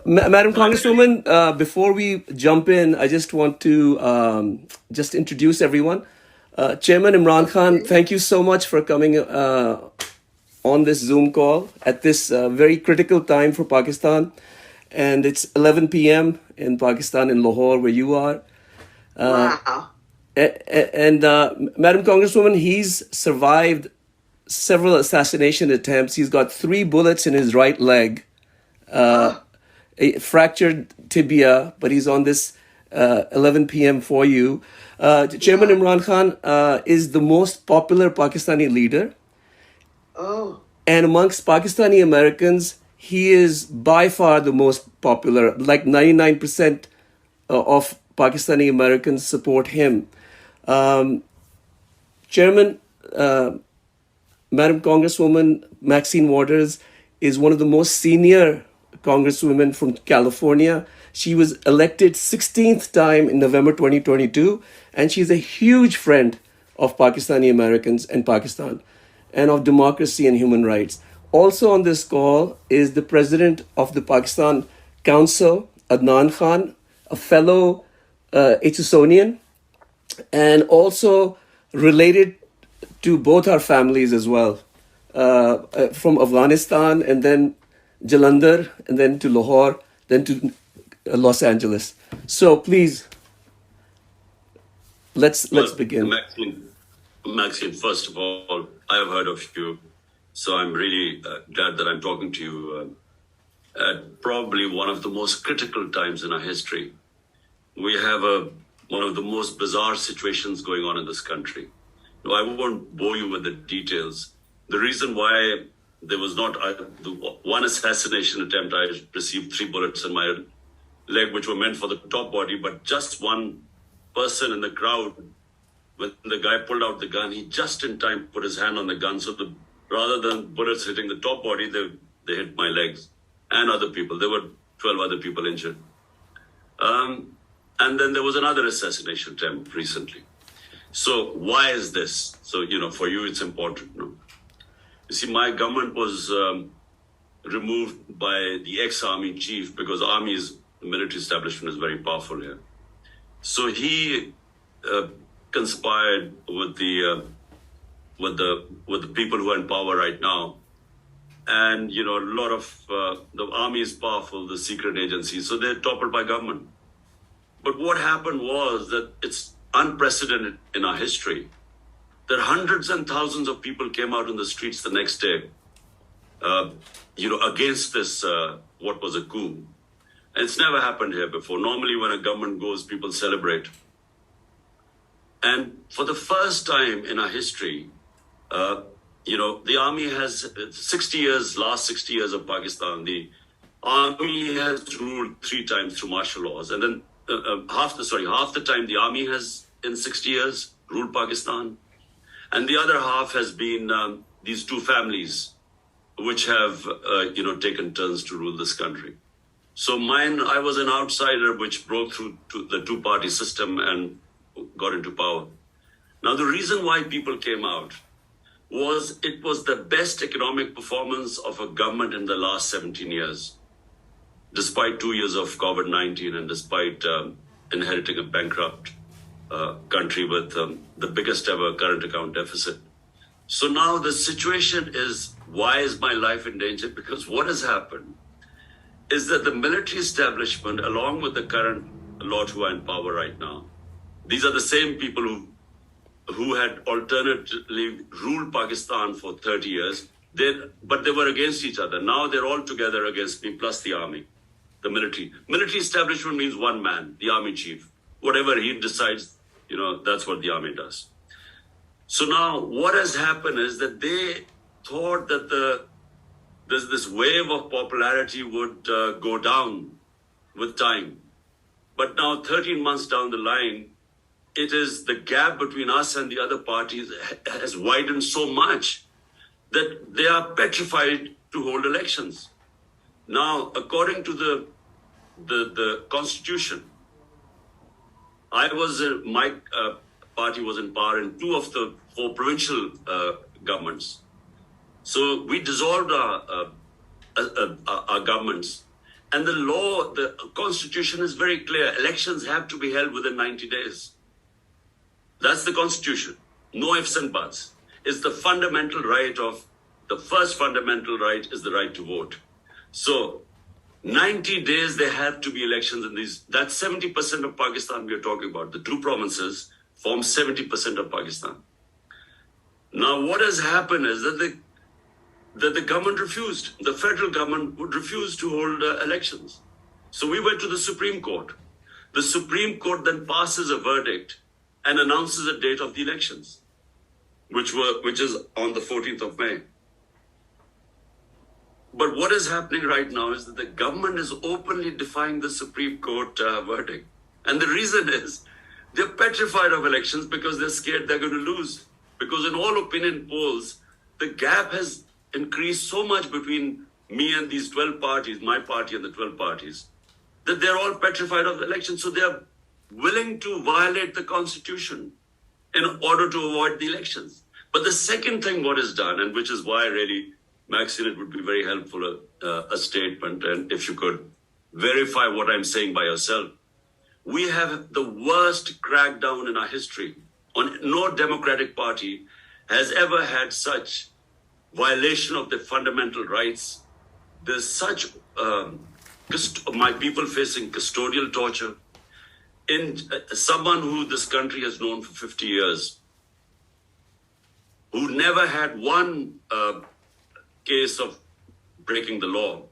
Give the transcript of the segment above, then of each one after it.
Madam Congresswoman, before we jump in, I just want to just introduce everyone. Chairman Imran Khan, thank you so much for coming on this Zoom call at this very critical time for Pakistan. And it's 11 p.m. in Pakistan, in Lahore, where you are. Wow. And Madam Congresswoman, he's survived several assassination attempts. He's got 3 bullets in his right leg, a fractured tibia, but he's on this 11 p.m. for you. Chairman Imran Khan is the most popular Pakistani leader. Oh. And amongst Pakistani Americans, he is by far the most popular. Like 99% of Pakistani Americans support him. Chairman, Madam Congresswoman Maxine Waters is one of the most senior congresswomen from California. She was elected 16th time in November 2022, and she's a huge friend of Pakistani Americans and Pakistan, and of democracy and human rights. Also on this call is the president of the Pakistan Council, Adnan Khan, a fellow Hsonian, and also related to both our families as well, from Afghanistan and then Jalandhar and then to Lahore, then to Los Angeles. So please, let's begin. Maxine, first of all, I have heard of you, so I'm really glad that I'm talking to you at probably one of the most critical times in our history. We have one of the most bizarre situations going on in this country. No, I won't bore you with the details. The reason why there was not the one assassination attempt, I received 3 bullets in my leg, which were meant for the top body, but just one person in the crowd, when the guy pulled out the gun, he just in time put his hand on the gun. So rather than bullets hitting the top body, they hit my legs and other people. There were 12 other people injured. And then there was another assassination attempt recently. So why is this? So, for you, it's important. No? You see, my government was removed by the ex-army chief because the military establishment is very powerful here. So he conspired with the people who are in power right now. And, a lot of the army is powerful, the secret agencies, so they're toppled by government. But what happened was that it's unprecedented in our history that hundreds and thousands of people came out in the streets the next day, against this, what was a coup. And it's never happened here before. Normally when a government goes, people celebrate. And for the first time in our history, the army has last 60 years of Pakistan, the army has ruled 3 times through martial laws. And then half the time the army has, in 60 years, ruled Pakistan. And the other half has been these 2 families, which have, taken turns to rule this country. So I was an outsider which broke through to the 2-party system and got into power. Now, the reason why people came out was it was the best economic performance of a government in the last 17 years, despite 2 years of COVID-19 and despite inheriting a bankrupt country with the biggest ever current account deficit. So now the situation is, why is my life in danger? Because what has happened is that the military establishment, along with the current lot who are in power right now, these are the same people who had alternately ruled Pakistan for 30 years, but they were against each other. Now they're all together against me, plus the army, the military. Military establishment means one man, the army chief. Whatever he decides, that's what the army does. So now what has happened is that they thought that this wave of popularity would go down with time. But now 13 months down the line, it is the gap between us and the other parties has widened so much that they are petrified to hold elections. Now, according to the Constitution, my party was in power in 2 of the 4 provincial governments. So we dissolved our governments And the law, the constitution is very clear. Elections have to be held within 90 days. That's the constitution. No ifs and buts. It's the fundamental right of, the first fundamental right is the right to vote. So 90 days there have to be elections in these. That's 70% of Pakistan we are talking about. The two provinces form 70% of Pakistan. Now what has happened is that the government refused. The federal government would refuse to hold elections. So we went to the Supreme Court. The Supreme Court then passes a verdict and announces a date of the elections, which is on the 14th of May. But what is happening right now is that the government is openly defying the Supreme Court verdict. And the reason is they're petrified of elections because they're scared they're going to lose. Because in all opinion polls, the gap has increased so much between me and these 12 parties, my party and the 12 parties, that they're all petrified of the election. So they're willing to violate the constitution in order to avoid the elections. But the second thing what is done, and which is why really, Maxine, it would be very helpful, a statement, and if you could verify what I'm saying by yourself. We have the worst crackdown in our history. No democratic party has ever had such violation of the fundamental rights. There's such my people facing custodial torture. In someone who this country has known for 50 years, who never had one case of breaking the law.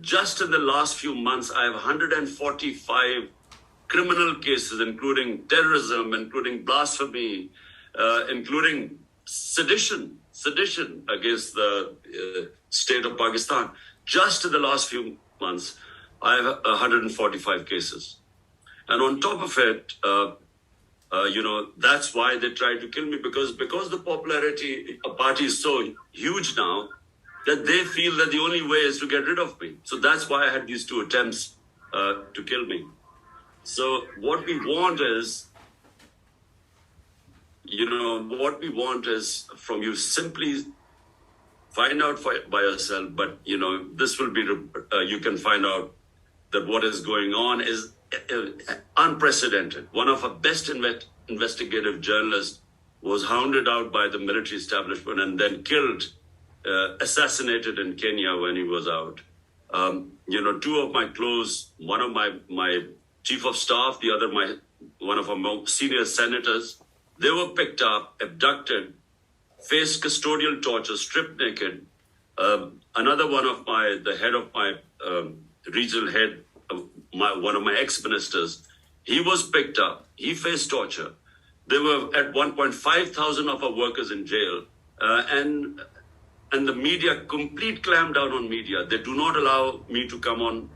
Just in the last few months, I have 145 criminal cases, including terrorism, including blasphemy, including sedition against the state of Pakistan. Just in the last few months, I have 145 cases. And on top of it, that's why they tried to kill me, because the popularity of party is so huge now that they feel that the only way is to get rid of me. So that's why I had these two attempts to kill me. So what we want is, from you simply find out by yourself, but, this will be, you can find out that what is going on is unprecedented. One of our best investigative journalists was hounded out by the military establishment and then killed, assassinated in Kenya when he was out. Two of my close, one of my chief of staff, the other one of our most senior senators, they were picked up, abducted, faced custodial torture, stripped naked. Another one of the head of my regional head, one of my ex-ministers, he was picked up. He faced torture. There were at 1,500 of our workers in jail, and the media, complete clampdown on media. They do not allow me to come on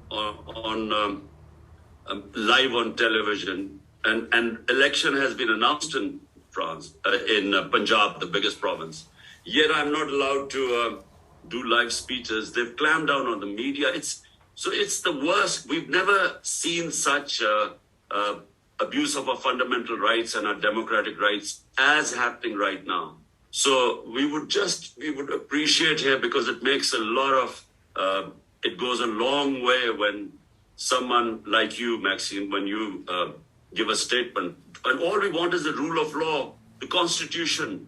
live on television. And election has been announced in France, in Punjab, the biggest province. Yet I'm not allowed to do live speeches. They've clamped down on the media. It's the worst. We've never seen such abuse of our fundamental rights and our democratic rights as happening right now. So we would appreciate here, because it makes a lot of, it goes a long way when someone like you, Maxine, when you give a statement. And all we want is the rule of law, the constitution,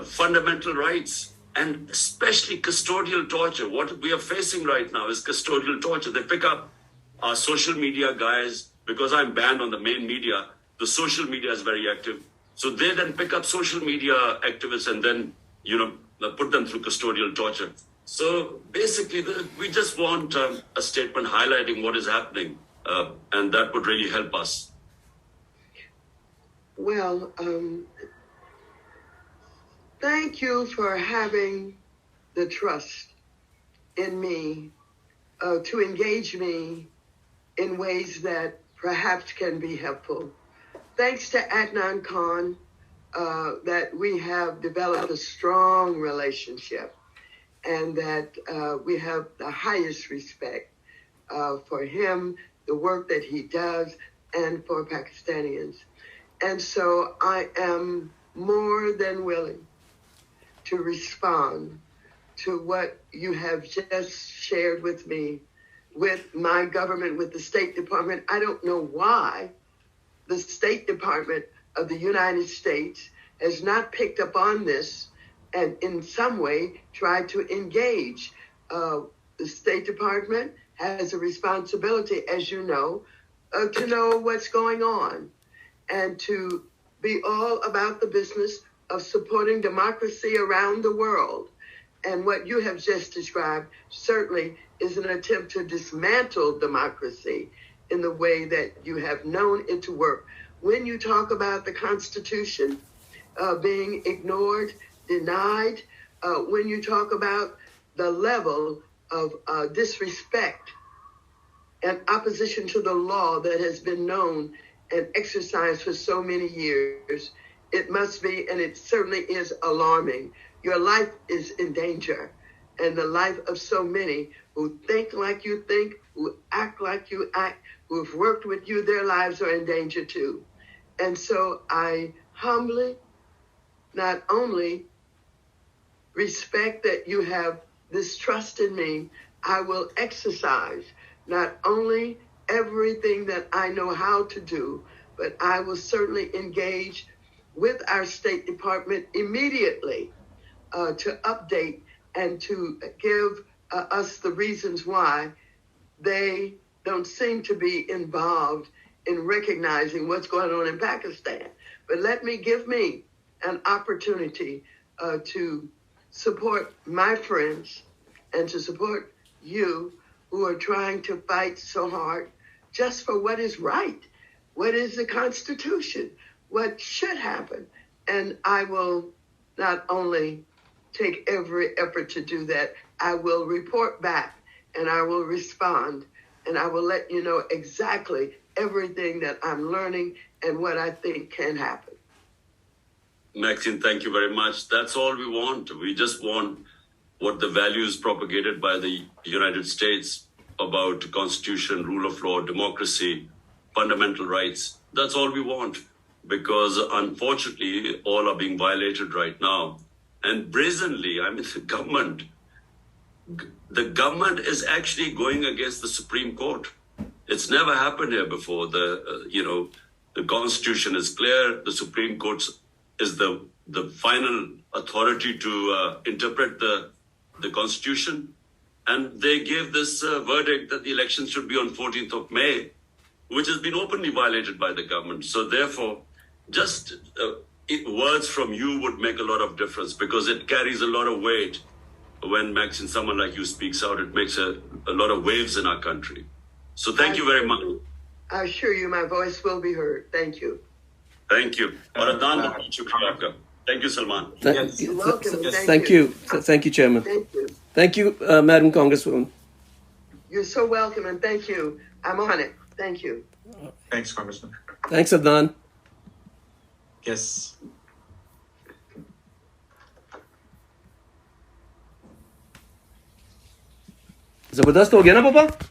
fundamental rights, and especially custodial torture. What we are facing right now is custodial torture. They pick up our social media guys, because I'm banned on the main media. The social media is very active. So they then pick up social media activists and then, put them through custodial torture. So basically, we just want a statement highlighting what is happening, and that would really help us. Well, thank you for having the trust in me to engage me in ways that perhaps can be helpful. Thanks to Adnan Khan, that we have developed a strong relationship, and that we have the highest respect for him, the work that he does, and for Pakistanis. And so I am more than willing to respond to what you have just shared with me with my government, with the State Department. I don't know why the State Department of the United States has not picked up on this and in some way tried to engage. The State Department has a responsibility, as you know, to know what's going on and to be all about the business of supporting democracy around the world. And what you have just described certainly is an attempt to dismantle democracy in the way that you have known it to work. When you talk about the Constitution being ignored, denied, when you talk about the level of disrespect and opposition to the law that has been known and exercised for so many years, it must be, and it certainly is, alarming. Your life is in danger, and the life of so many who think like you think, who act like you act, who have worked with you, their lives are in danger too. And so I humbly not only respect that you have this trust in me, I will exercise not only everything that I know how to do, but I will certainly engage with our State Department immediately to update and to give us the reasons why they don't seem to be involved in recognizing what's going on in Pakistan. But give me an opportunity to support my friends and to support you who are trying to fight so hard just for what is right. What is the Constitution? What should happen? And I will not only take every effort to do that, I will report back and I will respond and I will let you know exactly everything that I'm learning and what I think can happen. Maxine, thank you very much. That's all we want. We just want what the values propagated by the United States about Constitution, rule of law, democracy, fundamental rights. That's all we want, because unfortunately, all are being violated right now. And brazenly, I mean, the government is actually going against the Supreme Court. It's never happened here before. The Constitution is clear. The Supreme Court is the final authority to interpret the Constitution. And they gave this verdict that the election should be on 14th of May, which has been openly violated by the government. So therefore, just words from you would make a lot of difference, because it carries a lot of weight. When Maxine, someone like you speaks out, it makes a lot of waves in our country. So thank you very much. I assure you my voice will be heard. Thank you. Thank you. Thank you, Salman. You're welcome. Thank you. Thank you, Chairman. Thank you. Thank you, Madam Congresswoman. You're so welcome, and thank you. I'm on it. Thank you. Thanks, Congressman. Thanks, Adnan. Yes. जबरदस्त हो गया ना पापा?